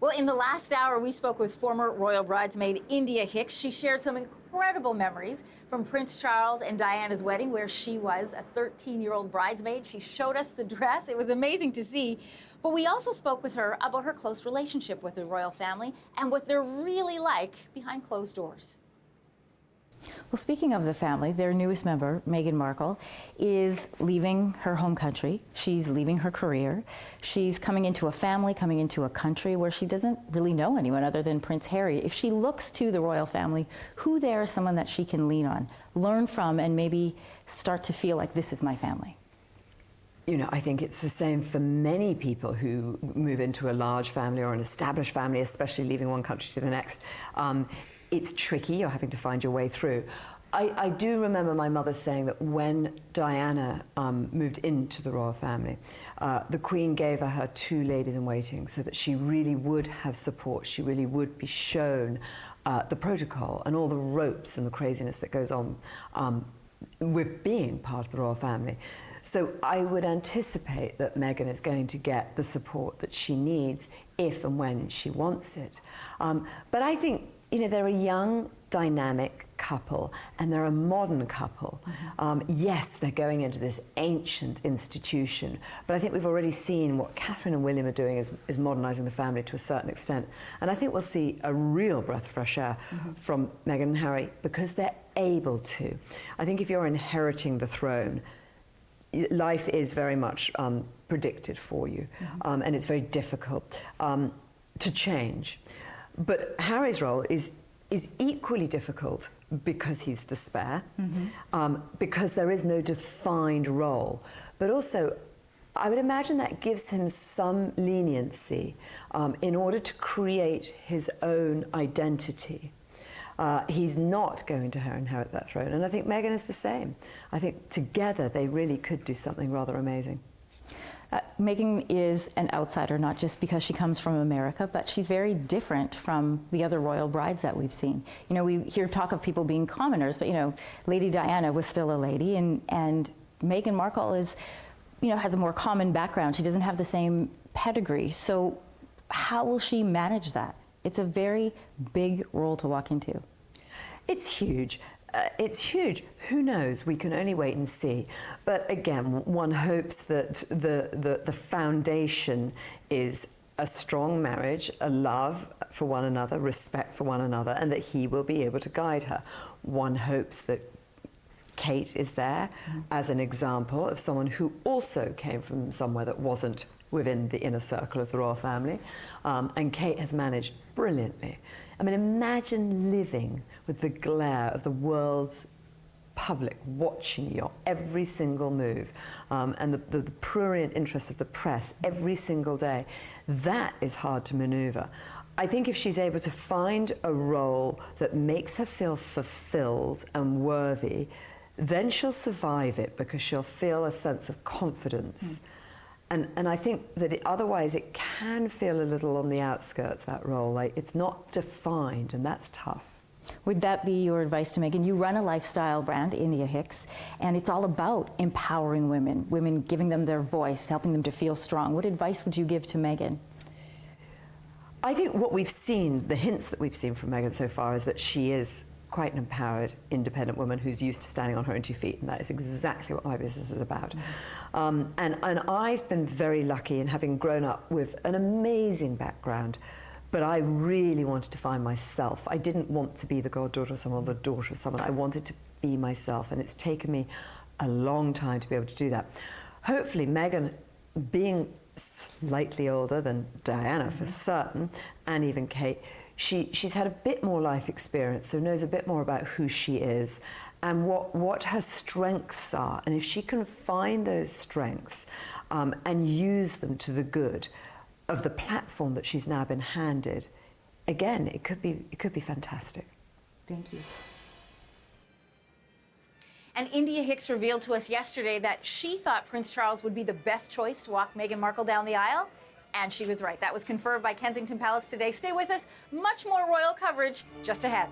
Well, in the last hour, we spoke with former royal bridesmaid India Hicks. She shared some incredible memories from Prince Charles and Diana's wedding, where she was a 13-year-old bridesmaid. She showed us the dress. It was amazing to see. But we also spoke with her about her close relationship with the royal family and what they're really like behind closed doors. Well, speaking of the family, their newest member, Meghan Markle, is leaving her home country. She's leaving her career. She's coming into a family, coming into a country where she doesn't really know anyone other than Prince Harry. If she looks to the royal family, who there is someone that she can lean on, learn from, and maybe start to feel like this is my family? You know, I think it's the same for many people who move into a large family or an established family, especially leaving one country to the next. It's tricky, you're having to find your way through. I do remember my mother saying that when Diana moved into the royal family, the Queen gave her two ladies-in-waiting so that she really would have support, she really would be shown the protocol and all the ropes and the craziness that goes on with being part of the royal family. So I would anticipate that Meghan is going to get the support that she needs if and when she wants it. But I think, you know, they're a young, dynamic couple, and they're a modern couple. Yes, they're going into this ancient institution, but I think we've already seen what Catherine and William are doing is modernising the family to a certain extent. And I think we'll see a real breath of fresh air from Meghan and Harry because they're able to. I think if you're inheriting the throne, life is very much predicted for you, and it's very difficult to change. But Harry's role is equally difficult because he's the spare, because there is no defined role. But also, I would imagine that gives him some leniency in order to create his own identity. He's not going to inherit that throne, and I think Meghan is the same. I think together they really could do something rather amazing. Meghan is an outsider, not just because she comes from America, but she's very different from the other royal brides that we've seen. You know, we hear talk of people being commoners, but, you know, Lady Diana was still a lady, and Meghan Markle is, you know, has a more common background. She doesn't have the same pedigree. So how will she manage that? It's a very big role to walk into. It's huge. It's huge. Who knows? We can only wait and see. But again, one hopes that the foundation is a strong marriage, a love for one another, respect for one another, and that he will be able to guide her. One hopes that Kate is there as an example of someone who also came from somewhere that wasn't within the inner circle of the royal family. And Kate has managed brilliantly. I mean, imagine living with the glare of the world's public watching your every single move, and the prurient interest of the press every single day. That is hard to maneuver. I think if she's able to find a role that makes her feel fulfilled and worthy, then she'll survive it because she'll feel a sense of confidence. And I think that otherwise it can feel a little on the outskirts, that role. Like, it's not defined, and that's tough. Would that be your advice to Meghan? You run a lifestyle brand, India Hicks, and it's all about empowering women, giving them their voice, helping them to feel strong. What advice would you give to Meghan? I think what we've seen, the hints that we've seen from Meghan so far, is that she is quite an empowered, independent woman who's used to standing on her own two feet, and that is exactly what my business is about. And I've been very lucky in having grown up with an amazing background, but I really wanted to find myself. I didn't want to be the goddaughter of someone or the daughter of someone. I wanted to be myself, and it's taken me a long time to be able to do that. Hopefully, Meghan, being slightly older than Diana for certain, and even Kate, she's had a bit more life experience, so knows a bit more about who she is and what her strengths are. And if she can find those strengths and use them to the good of the platform that she's now been handed, again, it could be fantastic. Thank you. And India Hicks revealed to us yesterday that she thought Prince Charles would be the best choice to walk Meghan Markle down the aisle. And she was right. That was confirmed by Kensington Palace today. Stay with us. Much more royal coverage just ahead.